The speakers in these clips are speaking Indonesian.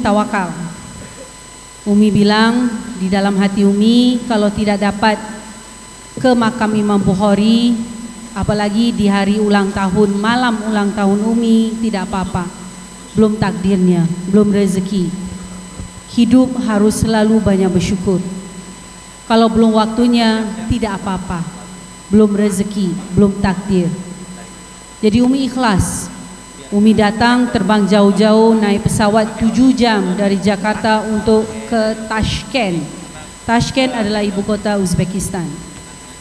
tawakal. Umi bilang di dalam hati Umi kalau tidak dapat ke makam Imam Bukhari, apalagi di hari ulang tahun, malam ulang tahun Umi, tidak apa-apa. Belum takdirnya, belum rezeki. Hidup harus selalu banyak bersyukur. Kalau belum waktunya, tidak apa-apa. Belum rezeki, belum takdir. Jadi Umi ikhlas. Umi datang terbang jauh-jauh naik pesawat 7 jam dari Jakarta untuk ke Tashkent. Tashkent adalah ibu kota Uzbekistan.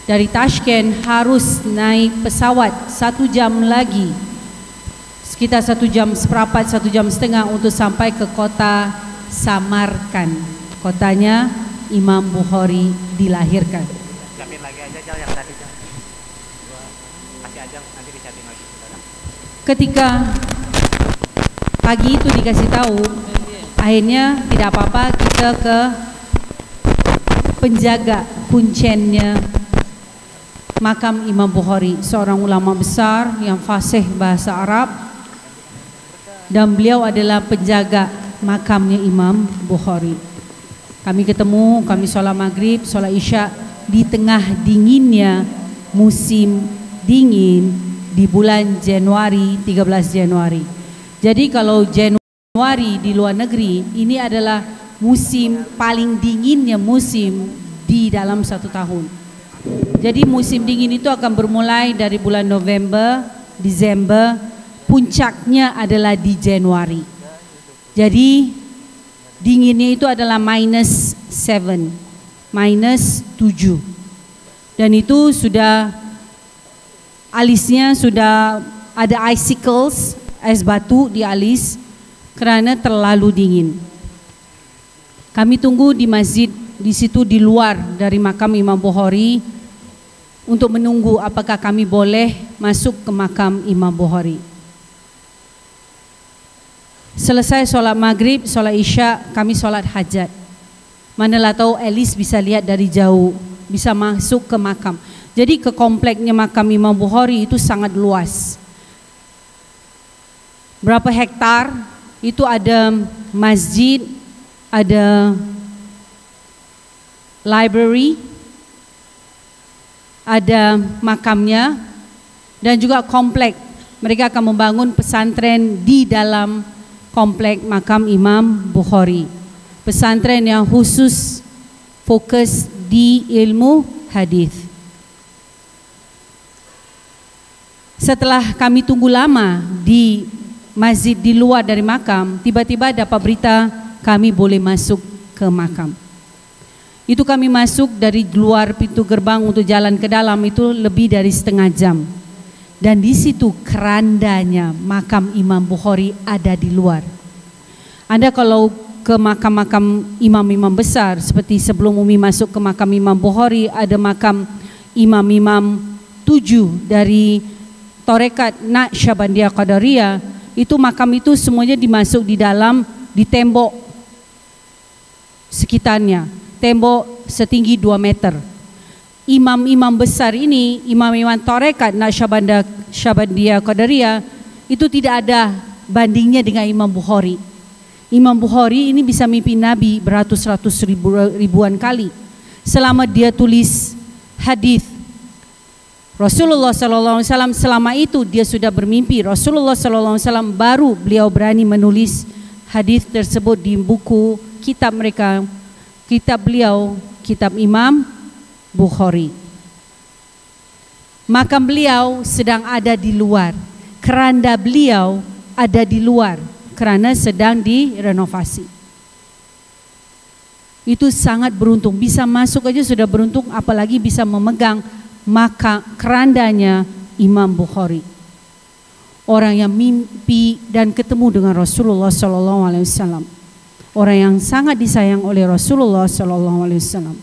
Dari Tashkent harus naik pesawat 1 jam lagi, sekitar 1 jam seperempat, 1 jam setengah untuk sampai ke kota Samarkand, kotanya Imam Bukhari dilahirkan. Siapin lagi aja yang tadi. Kasih aja nanti disiapin lagi. Ketika pagi itu dikasih tahu, akhirnya tidak apa-apa, kita ke penjaga kuncennya makam Imam Bukhari, seorang ulama besar yang fasih bahasa Arab, dan beliau adalah penjaga makamnya Imam Bukhari. Kami ketemu, kami sholat maghrib, sholat isya di tengah dinginnya musim dingin di bulan Januari, 13 Januari. Jadi kalau Januari di luar negeri, ini adalah musim paling dinginnya musim di dalam 1 tahun. Jadi musim dingin itu akan bermulai dari bulan November, Desember, puncaknya adalah di Januari. Jadi dinginnya itu adalah -7, -7. Dan itu sudah, alisnya sudah ada icicles, es batu di alis karena terlalu dingin. Kami tunggu di masjid di situ di luar dari makam Imam Bukhari untuk menunggu apakah kami boleh masuk ke makam Imam Bukhari. Selesai sholat maghrib, sholat isya, kami sholat hajat. Manalah tahu Elis bisa lihat dari jauh, bisa masuk ke makam. Jadi ke kompleknya makam Imam Bukhari itu sangat luas. Berapa hektar? Itu ada masjid, ada library, ada makamnya, dan juga komplek. Mereka akan membangun pesantren di dalam komplek makam Imam Bukhari. Pesantren yang khusus fokus di ilmu hadis. Setelah kami tunggu lama di masjid di luar dari makam, tiba-tiba dapat berita kami boleh masuk ke makam. Itu kami masuk dari luar pintu gerbang untuk jalan ke dalam itu lebih dari setengah jam. Dan di situ kerandanya makam Imam Bukhari ada di luar. Anda kalau ke makam-makam imam-imam besar seperti sebelum Umi masuk ke makam Imam Bukhari, ada makam imam-imam 7 dari Tarekat Naqsyabandiyah Qadariyah, itu makam itu semuanya dimasuk di dalam, di tembok sekitarnya, tembok setinggi 2 meter. Imam-imam besar ini, imam-imam Tarekat Naqsyabandiyah Qadariyah, itu tidak ada bandingnya dengan Imam Bukhari. Imam Bukhari ini bisa mimpi Nabi beratus-ratus ribuan kali. Selama dia tulis hadis Rasulullah SAW, selama itu dia sudah bermimpi. Rasulullah SAW baru beliau berani menulis hadis tersebut di buku kitab mereka, kitab beliau, kitab Imam Bukhari. Makam beliau sedang ada di luar, keranda beliau ada di luar karena sedang direnovasi. Itu sangat beruntung, bisa masuk aja sudah beruntung, apalagi bisa memegang maka kerandanya Imam Bukhari. Orang yang mimpi dan ketemu dengan Rasulullah SAW, orang yang sangat disayang oleh Rasulullah SAW.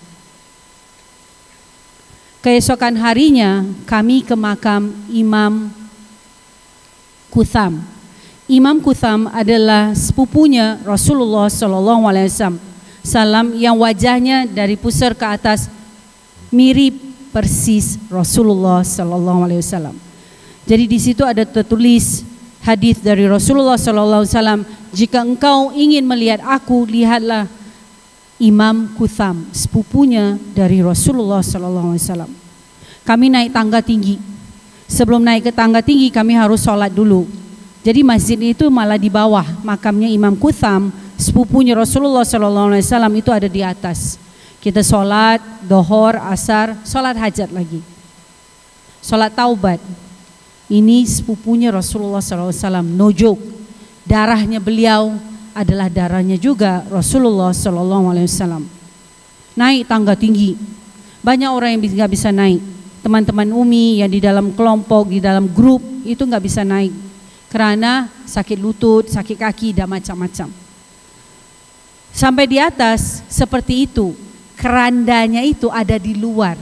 Keesokan harinya kami ke makam Imam Kutham. Imam Kutham adalah sepupunya Rasulullah SAW yang wajahnya dari pusar ke atas mirip persis Rasulullah SAW. Jadi di situ ada tertulis hadis dari Rasulullah SAW, jika engkau ingin melihat aku, lihatlah Imam Kutham, sepupunya dari Rasulullah SAW. Kami naik tangga tinggi. Sebelum naik ke tangga tinggi, kami harus sholat dulu. Jadi masjid itu malah di bawah. Makamnya Imam Kutham, sepupunya Rasulullah SAW, itu ada di atas. Kita sholat, dohor, asar, sholat hajat lagi. Sholat taubat. Ini sepupunya Rasulullah SAW, no joke. Darahnya beliau adalah darahnya juga Rasulullah SAW. Naik tangga tinggi. Banyak orang yang nggak bisa naik. Teman-teman Umi yang di dalam kelompok, di dalam grup itu nggak bisa naik karena sakit lutut, sakit kaki, dan macam-macam. Sampai di atas seperti itu, kerandanya itu ada di luar.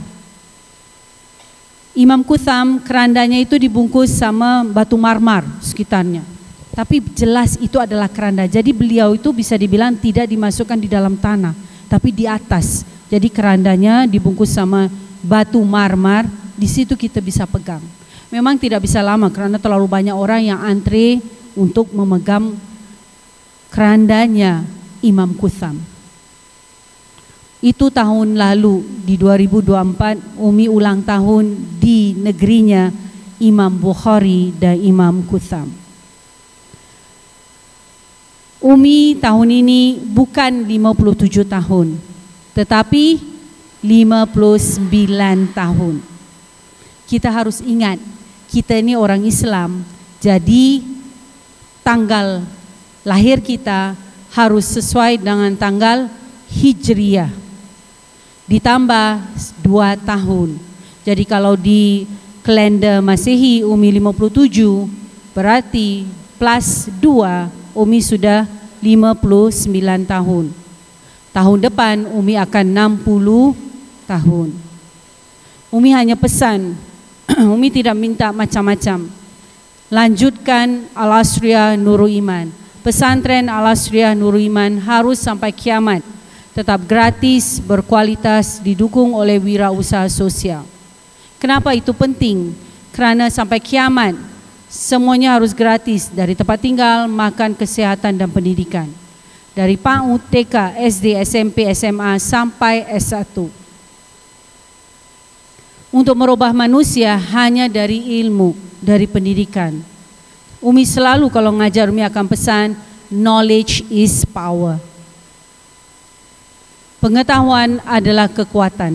Imam Kutham kerandanya itu dibungkus sama batu marmar sekitarnya. Tapi jelas itu adalah keranda. Jadi beliau itu bisa dibilang tidak dimasukkan di dalam tanah, tapi di atas. Jadi kerandanya dibungkus sama batu marmar, di situ kita bisa pegang. Memang tidak bisa lama karena terlalu banyak orang yang antre untuk memegang kerandanya Imam Kutham. Itu tahun lalu di 2024 Umi ulang tahun di negerinya Imam Bukhari dan Imam Kutham. Umi tahun ini bukan 57 tahun, tetapi 59 tahun. Kita harus ingat, kita ini orang Islam, jadi tanggal lahir kita harus sesuai dengan tanggal Hijriyah. Ditambah 2 tahun. Jadi kalau di kalender Masehi Umi 57, berarti plus 2, Umi sudah 59 tahun. Tahun depan Umi akan 60 tahun. Umi hanya pesan, Umi tidak minta macam-macam. Lanjutkan Al-Asriyah Nurul Iman. Pesantren Al-Asriyah Nurul Iman harus sampai kiamat. Tetap gratis, berkualitas, didukung oleh wirausaha sosial. Kenapa itu penting? Kerana sampai kiamat semuanya harus gratis, dari tempat tinggal, makan, kesehatan dan pendidikan. Dari PAUD, TK, SD, SMP, SMA sampai S1. Untuk merubah manusia hanya dari ilmu, dari pendidikan. Umi selalu kalau ngajar Umi akan pesan, knowledge is power. Pengetahuan adalah kekuatan.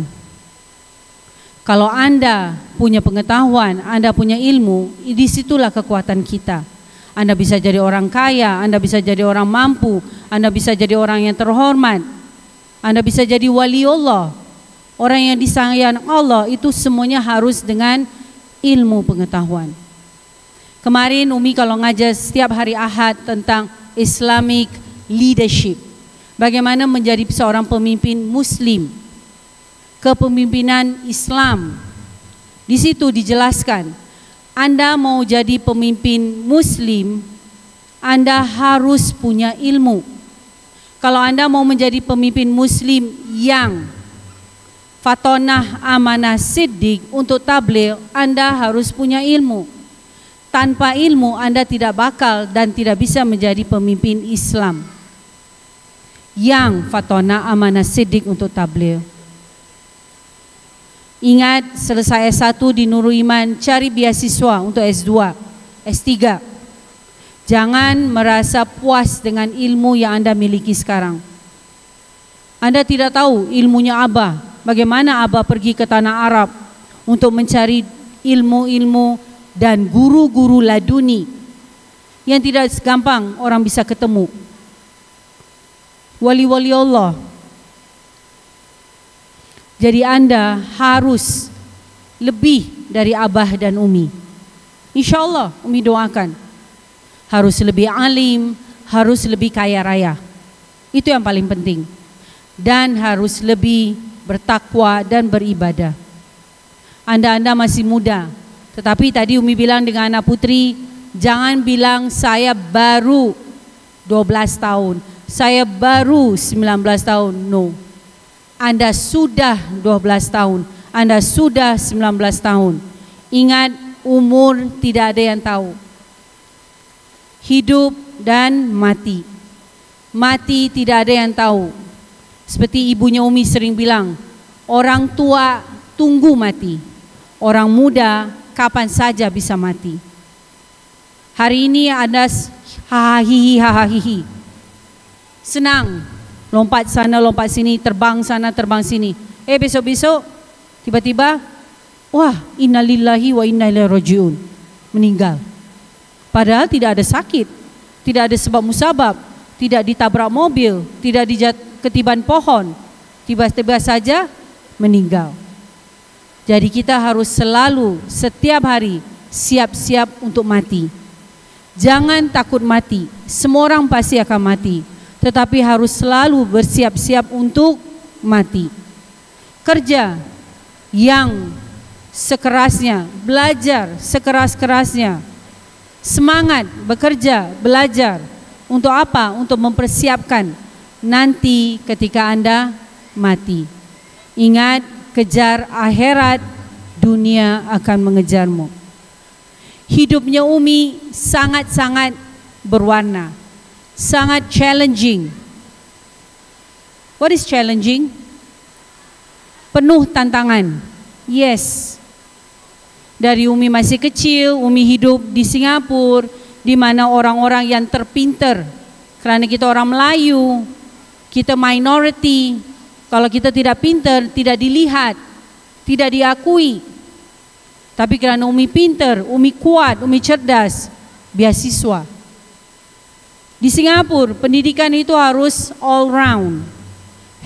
Kalau Anda punya pengetahuan, Anda punya ilmu, disitulah kekuatan kita. Anda bisa jadi orang kaya, Anda bisa jadi orang mampu, Anda bisa jadi orang yang terhormat, Anda bisa jadi wali Allah. Orang yang disayang Allah itu semuanya harus dengan ilmu pengetahuan. Kemarin Umi kalau ngajar setiap hari Ahad tentang Islamic leadership. Bagaimana menjadi seorang pemimpin Muslim, kepemimpinan Islam. Di situ dijelaskan, Anda mau jadi pemimpin Muslim, Anda harus punya ilmu. Kalau Anda mau menjadi pemimpin Muslim yang fatonah, amanah, siddiq untuk tabligh, Anda harus punya ilmu. Tanpa ilmu Anda tidak bakal dan tidak bisa menjadi pemimpin Islam yang fatonah, amanah, siddiq untuk tabligh. Ingat, selesai S1 di Nurul Iman, cari beasiswa untuk S2, S3. Jangan merasa puas dengan ilmu yang Anda miliki sekarang. Anda tidak tahu ilmunya Abah. Bagaimana Abah pergi ke tanah Arab untuk mencari ilmu-ilmu dan guru-guru laduni yang tidak segampang orang bisa ketemu. Wali-wali Allah. Jadi Anda harus lebih dari Abah dan Umi. Insya Allah Umi doakan. Harus lebih alim, harus lebih kaya raya. Itu yang paling penting. Dan harus lebih bertakwa dan beribadah. Anda masih muda. Tetapi tadi Umi bilang dengan anak putri, jangan bilang saya baru 12 tahun. Saya baru 19 tahun, no. Anda sudah 12 tahun, Anda sudah 19 tahun. Ingat, umur tidak ada yang tahu. hidup dan mati. Mati tidak ada yang tahu. Seperti ibunya Umi sering bilang, orang tua tunggu mati, orang muda kapan saja bisa mati. Hari ini ada hahaha, senang, lompat sana lompat sini, terbang sana terbang sini. Besok-besok tiba-tiba, wah, innalillahi wa inna ilaihi rajiun, meninggal. Padahal tidak ada sakit, tidak ada sebab musabab, tidak ditabrak mobil, tidak ketiban pohon, tiba-tiba saja meninggal. Jadi kita harus selalu setiap hari siap-siap untuk mati. Jangan takut mati. Semua orang pasti akan mati, tetapi harus selalu bersiap-siap untuk mati. Kerja yang sekerasnya, belajar sekeras-kerasnya, semangat bekerja, belajar. Untuk apa? Untuk mempersiapkan nanti ketika Anda mati. Ingat, kejar akhirat, dunia akan mengejarmu. Hidupnya Umi sangat-sangat berwarna, sangat challenging. What is challenging? Penuh tantangan. Yes. Dari Umi masih kecil, Umi hidup di Singapura, di mana orang-orang yang terpinter, karena kita orang Melayu, kita minority. Kalau kita tidak pinter, tidak dilihat, tidak diakui. Tapi kerana Umi pinter, Umi kuat, Umi cerdas, beasiswa. Di Singapura, pendidikan itu harus all round.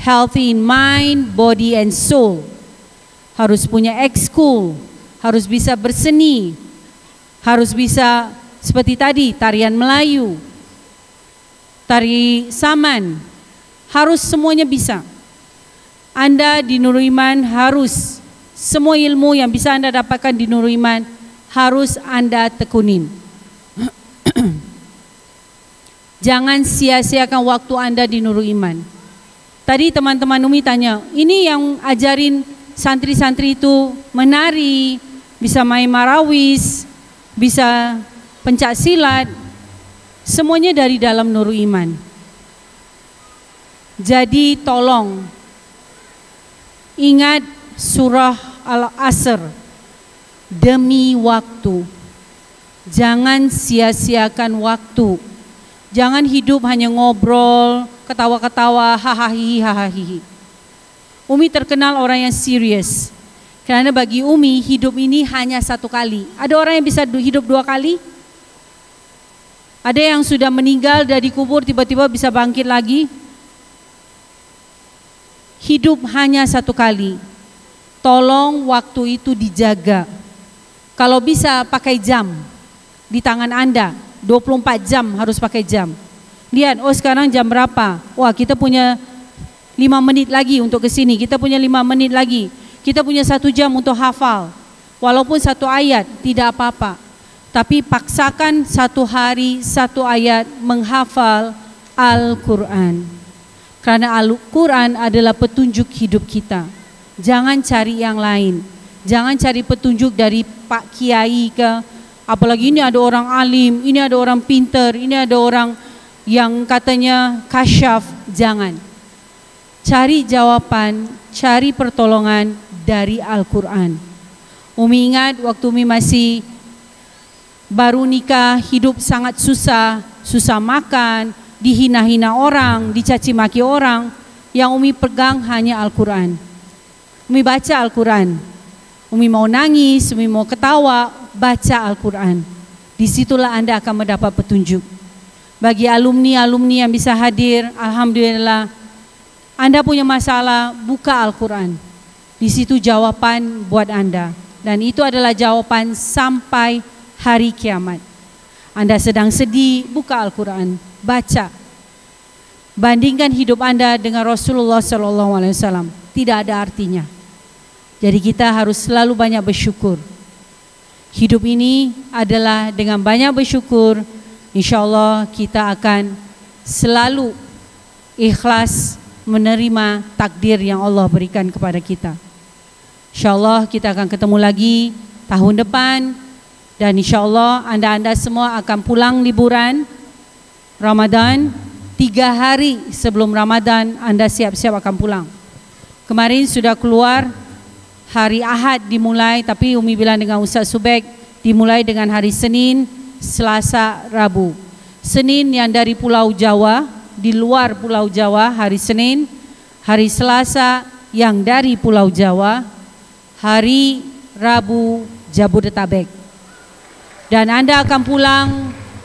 Healthy in mind, body and soul. Harus punya ekskul, harus bisa berseni, harus bisa seperti tadi, tarian Melayu, tari saman, harus semuanya bisa. Anda di Nurul Iman harus, semua ilmu yang bisa Anda dapatkan di Nurul Iman harus Anda tekunin. Jangan sia-siakan waktu Anda di Nurul Iman. Tadi teman-teman Umi tanya, ini yang ajarin santri-santri itu menari, bisa main marawis, bisa pencak silat, semuanya dari dalam Nurul Iman. Jadi tolong ingat surah Al-Asr, demi waktu. Jangan sia-siakan waktu. Jangan hidup hanya ngobrol, ketawa-ketawa, hahaha. Umi terkenal orang yang serius. Karena bagi Umi hidup ini hanya satu kali. Ada orang yang bisa hidup dua kali? Ada yang sudah meninggal dari kubur tiba-tiba bisa bangkit lagi? Hidup hanya satu kali. Tolong waktu itu dijaga. Kalau bisa pakai jam di tangan Anda, 24 jam harus pakai jam. Lihat, oh sekarang jam berapa? Wah, kita punya 5 menit lagi untuk ke sini. Kita punya 5 menit lagi. Kita punya 1 jam untuk hafal. Walaupun 1 ayat tidak apa-apa. Tapi paksakan 1 hari 1 ayat menghafal Al-Quran. Karena Al-Quran adalah petunjuk hidup kita. Jangan cari yang lain. Jangan cari petunjuk dari Pak Kiai ke, apalagi ini ada orang alim, ini ada orang pinter, ini ada orang yang katanya kasyaf. Jangan. Cari jawaban, cari pertolongan dari Al-Quran. Umi ingat waktu Umi masih baru nikah, hidup sangat susah, susah makan, dihina-hina orang, dicaci maki orang. Yang Umi pegang hanya Al-Quran. Umi baca Al-Quran. Umi mau nangis, Umi mau ketawa, baca Al-Quran. Disitulah Anda akan mendapat petunjuk. Bagi alumni-alumni yang bisa hadir, alhamdulillah. Anda punya masalah, buka Al-Quran. Di situ jawaban buat Anda. Dan itu adalah jawaban sampai hari kiamat. Anda sedang sedih, buka Al-Quran, baca. Bandingkan hidup Anda dengan Rasulullah SAW. Tidak ada artinya. Jadi kita harus selalu banyak bersyukur. Hidup ini adalah dengan banyak bersyukur, insya Allah kita akan selalu ikhlas menerima takdir yang Allah berikan kepada kita. Insya Allah kita akan ketemu lagi tahun depan Dan insyaAllah anda-anda semua akan pulang liburan Ramadan. 3 hari sebelum Ramadan anda siap-siap akan pulang. Kemarin sudah keluar hari Ahad dimulai, tapi Umi bilang dengan Ustaz Subek dimulai dengan hari Senin, Selasa, Rabu. Senin yang dari Pulau Jawa, di luar Pulau Jawa hari Senin, hari Selasa yang dari Pulau Jawa, hari Rabu Jabodetabek. Dan anda akan pulang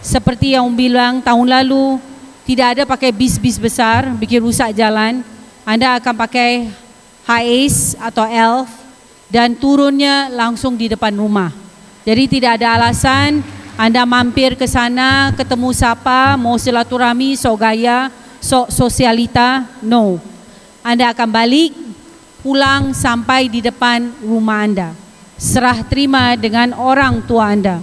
seperti yang Umi bilang tahun lalu, tidak ada pakai bis-bis besar, bikin rusak jalan. Anda akan pakai Hiace atau Elf dan turunnya langsung di depan rumah. Jadi tidak ada alasan anda mampir ke sana, ketemu siapa, mau silaturahmi, sok gaya, sok sosialita, no. Anda akan balik, pulang sampai di depan rumah anda. Serah terima dengan orang tua anda.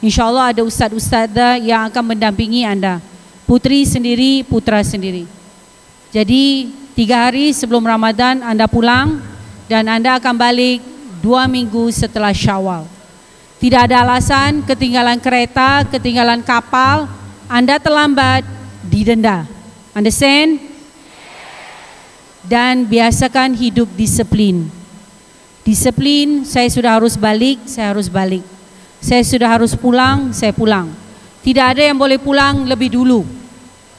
InsyaAllah ada ustaz-ustazah yang akan mendampingi anda. Putri sendiri, putra sendiri. Jadi 3 hari sebelum Ramadan anda pulang dan anda akan balik 2 minggu setelah Syawal. Tidak ada alasan ketinggalan kereta, ketinggalan kapal, anda terlambat, didenda. Understand? Dan biasakan hidup disiplin. Disiplin, saya sudah harus balik, saya harus balik. Saya sudah harus pulang, saya pulang. Tidak ada yang boleh pulang lebih dulu.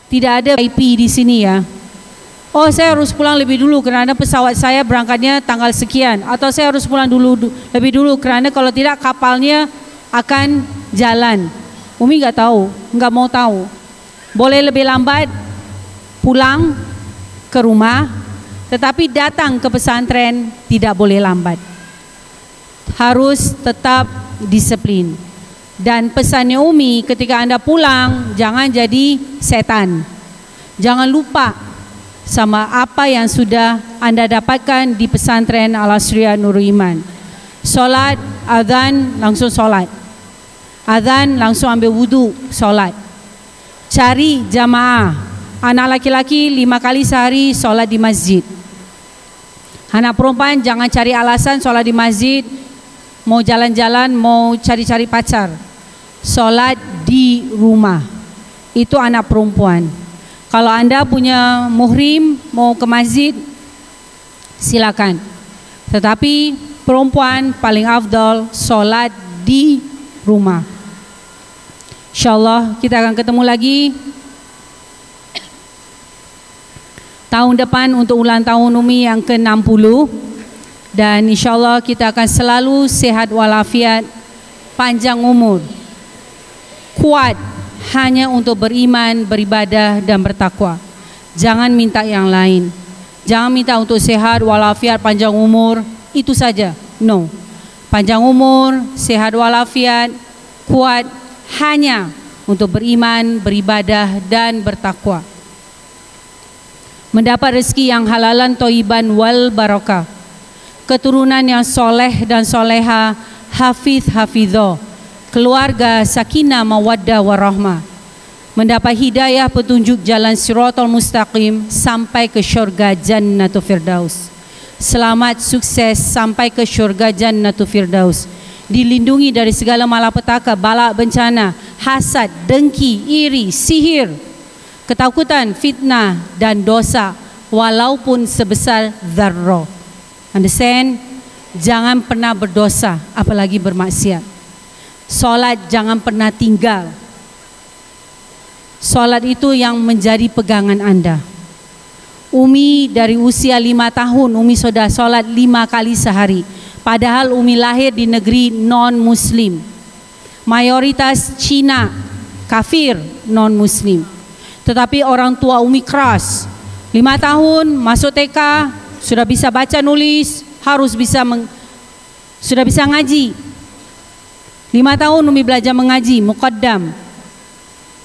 Tidak ada VIP di sini ya. Oh, saya harus pulang lebih dulu kerana pesawat saya berangkatnya tanggal sekian. Atau saya harus pulang lebih dulu kerana kalau tidak kapalnya akan jalan. Umi nggak tahu, nggak mau tahu. Boleh lebih lambat pulang ke rumah, tetapi datang ke pesantren tidak boleh lambat. Harus tetap disiplin. Dan pesannya Umi ketika anda pulang, jangan jadi setan. Jangan lupa sama apa yang sudah anda dapatkan di pesantren Al-Asriya Nurul Iman. Solat, azan, langsung solat. Azan, langsung ambil wudu, solat. Cari jamaah. Anak laki-laki 5 kali sehari solat di masjid. Anak perempuan jangan cari alasan solat di masjid, mau jalan-jalan, mau cari-cari pacar. Solat di rumah. Itu anak perempuan. Kalau anda punya muhrim mau ke masjid, silakan. Tetapi perempuan paling afdal solat di rumah. InsyaAllah kita akan ketemu lagi tahun depan untuk ulang tahun Umi yang ke-60. Dan insyaAllah kita akan selalu sehat walafiat, panjang umur, kuat hanya untuk beriman, beribadah dan bertakwa. Jangan minta yang lain. Jangan minta untuk sehat walafiat, panjang umur, itu saja. No. Panjang umur, sehat walafiat, kuat hanya untuk beriman, beribadah dan bertakwa. Mendapat rezeki yang halalan, thayyiban wal barakah. Keturunan yang soleh dan soleha, hafiz hafizah. Keluarga sakinah mawaddah warahmah. Mendapat hidayah petunjuk jalan siratal mustaqim sampai ke syurga Jannatul Firdaus. Selamat sukses sampai ke syurga Jannatul Firdaus. Dilindungi dari segala malapetaka, bala, bencana, hasad, dengki, iri, sihir, ketakutan, fitnah dan dosa walaupun sebesar dzarrah. Understand? Jangan pernah berdosa apalagi bermaksiat. Solat jangan pernah tinggal. Solat itu yang menjadi pegangan anda. Umi dari usia 5 tahun Umi sudah solat 5 kali sehari. Padahal Umi lahir di negeri non-muslim. Mayoritas Cina, kafir, non-muslim. Tetapi orang tua Umi keras. 5 tahun masuk TK, sudah bisa baca nulis, harus bisa sudah bisa ngaji. 5 tahun Umi belajar mengaji, muqaddam.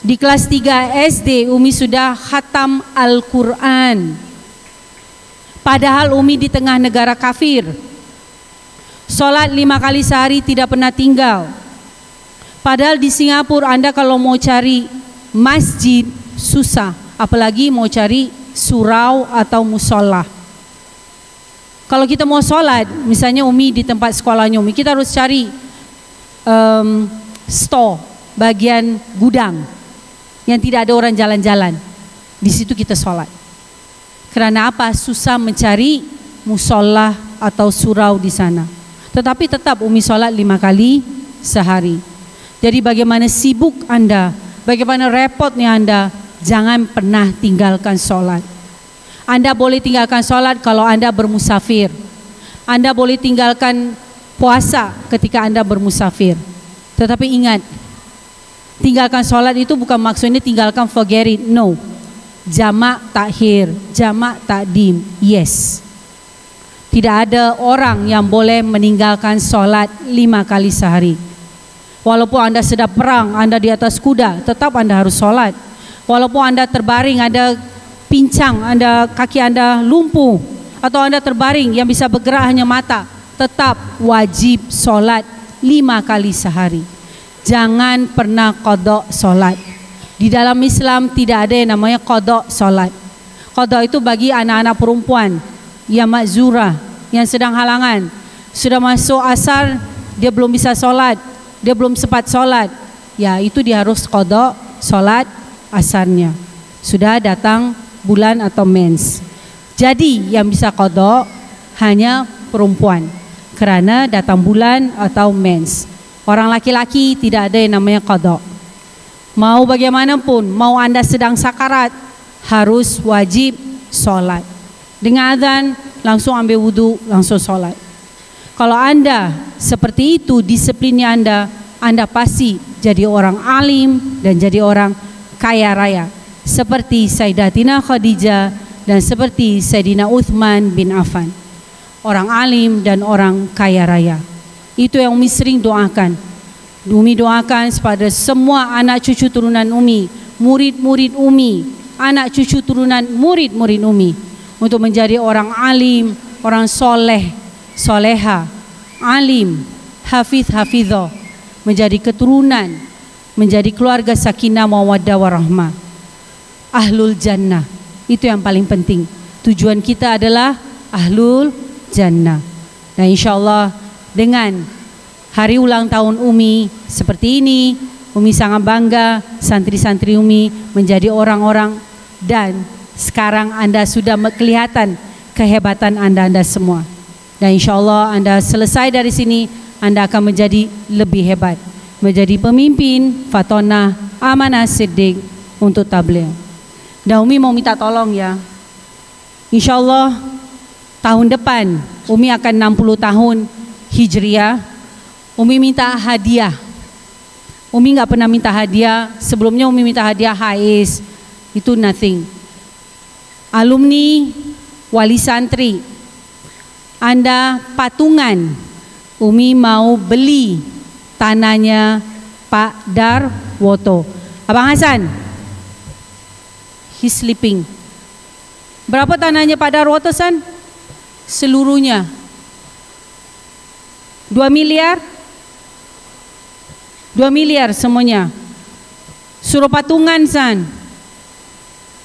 Di kelas 3 SD Umi sudah khatam Al-Quran. Padahal Umi di tengah negara kafir. Solat 5 kali sehari tidak pernah tinggal. Padahal di Singapura anda kalau mau cari masjid susah, apalagi mau cari surau atau musola. Kalau kita mau solat, misalnya Umi di tempat sekolahnya Umi, kita harus cari store, bagian gudang yang tidak ada orang jalan-jalan. Di situ kita sholat. Karena apa? Susah mencari musola atau surau di sana. Tetapi tetap Umi sholat 5 kali sehari. Jadi bagaimana sibuk Anda, bagaimana repotnya Anda, jangan pernah tinggalkan sholat. Anda boleh tinggalkan sholat kalau Anda bermusafir. Anda boleh tinggalkan puasa ketika Anda bermusafir. Tetapi ingat, tinggalkan sholat itu bukan maksudnya tinggalkan forget it, no. Jamak takhir, jamak takdim, yes. Tidak ada orang yang boleh meninggalkan sholat 5 kali sehari. Walaupun Anda sedang perang, Anda di atas kuda, tetap Anda harus sholat. Walaupun Anda terbaring, Anda pincang, kaki Anda lumpuh, atau Anda terbaring yang bisa bergerak hanya mata, tetap wajib sholat 5 kali sehari. Jangan pernah qadha sholat. Di dalam Islam tidak ada yang namanya qadha sholat. Qadha itu bagi anak-anak perempuan yang makzurah, yang sedang halangan. Sudah masuk asar, dia belum bisa sholat, dia belum sempat sholat. Ya, itu dia harus qadha sholat asarnya. Sudah datang bulan atau mens. Jadi yang bisa qadha hanya perempuan, karena datang bulan atau mens. Orang laki-laki tidak ada yang namanya qadha. Mau bagaimanapun, mau Anda sedang sakarat, harus wajib sholat. Dengan azan, langsung ambil wudhu, langsung sholat. Kalau Anda seperti itu disiplinnya Anda pasti jadi orang alim dan jadi orang kaya raya. Seperti Sayyidatina Khadijah dan seperti Sayyidina Uthman bin Affan. Orang alim dan orang kaya raya. Itu yang Umi sering doakan. Umi doakan kepada semua anak cucu turunan Umi, murid-murid Umi, anak cucu turunan murid-murid Umi, untuk menjadi orang alim, orang soleh, soleha, alim, hafiz, hafizah, menjadi keturunan, menjadi keluarga sakinah mawaddah warahmah, ahlul jannah. Itu yang paling penting. Tujuan kita adalah ahlul jannah. Dan insyaallah dengan hari ulang tahun Umi seperti ini, Umi sangat bangga santri-santri Umi menjadi orang-orang, dan sekarang Anda sudah kelihatan kehebatan Anda semua. Dan insyaallah Anda selesai dari sini, Anda akan menjadi lebih hebat, menjadi pemimpin Fatonah Amanah Siddiq untuk tabligh. Dan Umi mau minta tolong ya, insyaallah tahun depan Umi akan 60 tahun Hijriah. Umi minta hadiah. Umi nggak pernah minta hadiah. Sebelumnya Umi minta hadiah hais, itu nothing. Alumni, wali santri, Anda patungan. Umi mau beli tanahnya Pak Darwoto. Abang Hasan, he's sleeping. Berapa tanahnya Pak Darwoto, San? Seluruhnya 2 miliar? 2 miliar semuanya. Suruh patungan, San.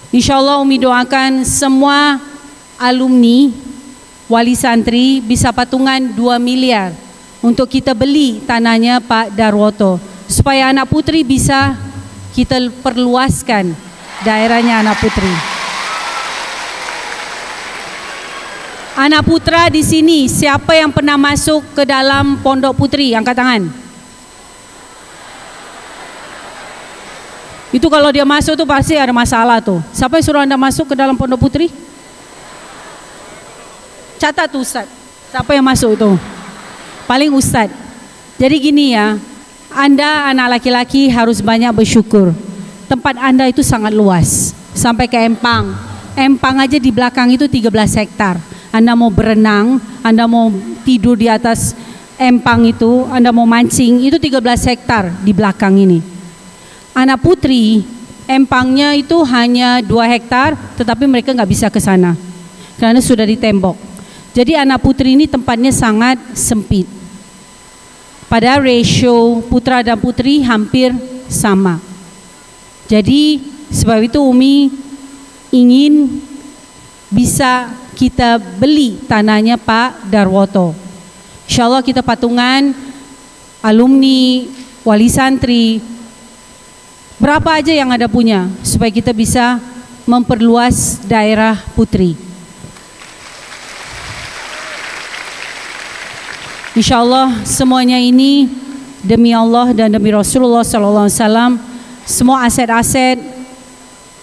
Insyaallah Umi doakan semua alumni, wali santri bisa patungan 2 miliar untuk kita beli tanahnya Pak Darwoto, supaya anak putri bisa kita perluaskan daerahnya anak putri. Anak putra di sini, siapa yang pernah masuk ke dalam pondok putri? Angkat tangan. Itu kalau dia masuk tuh pasti ada masalah tuh. Siapa yang suruh Anda masuk ke dalam pondok putri? Catat tuh Ustaz. Siapa yang masuk tuh? Paling Ustaz. Jadi gini ya, Anda anak laki-laki harus banyak bersyukur. Tempat Anda itu sangat luas. Sampai ke Empang. Empang aja di belakang itu 13 hektar. Anda mau berenang, Anda mau tidur di atas empang itu, Anda mau mancing, itu 13 hektar di belakang ini. Anak putri, empangnya itu hanya 2 hektar, tetapi mereka nggak bisa ke sana karena sudah ditembok. Jadi anak putri ini tempatnya sangat sempit. Padahal ratio putra dan putri hampir sama. Jadi sebab itu Umi ingin bisa kita beli tanahnya Pak Darwoto. Insyaallah kita patungan alumni, wali santri, berapa aja yang ada punya, supaya kita bisa memperluas daerah putri. InsyaAllah semuanya ini demi Allah dan demi Rasulullah SAW. Semua aset-aset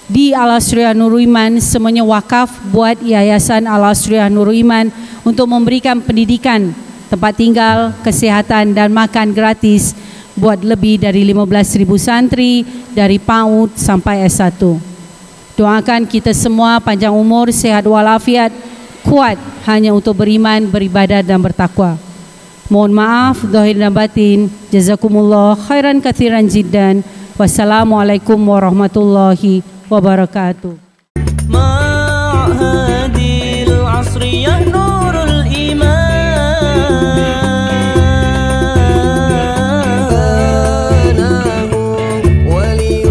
di Al-Asriyah Nurul Iman semuanya wakaf buat Yayasan Al-Asriyah Nurul Iman untuk memberikan pendidikan, tempat tinggal, kesehatan dan makan gratis buat lebih dari 15.000 santri dari PAUD sampai S1. Doakan kita semua panjang umur, sehat walafiat, kuat hanya untuk beriman, beribadah dan bertakwa. Mohon maaf zahir dan batin. Jazakumullah khairan katsiran jiddan. Wassalamualaikum warahmatullahi wabarakatuh. Ma'hadil Asriyah Nurul Iman wali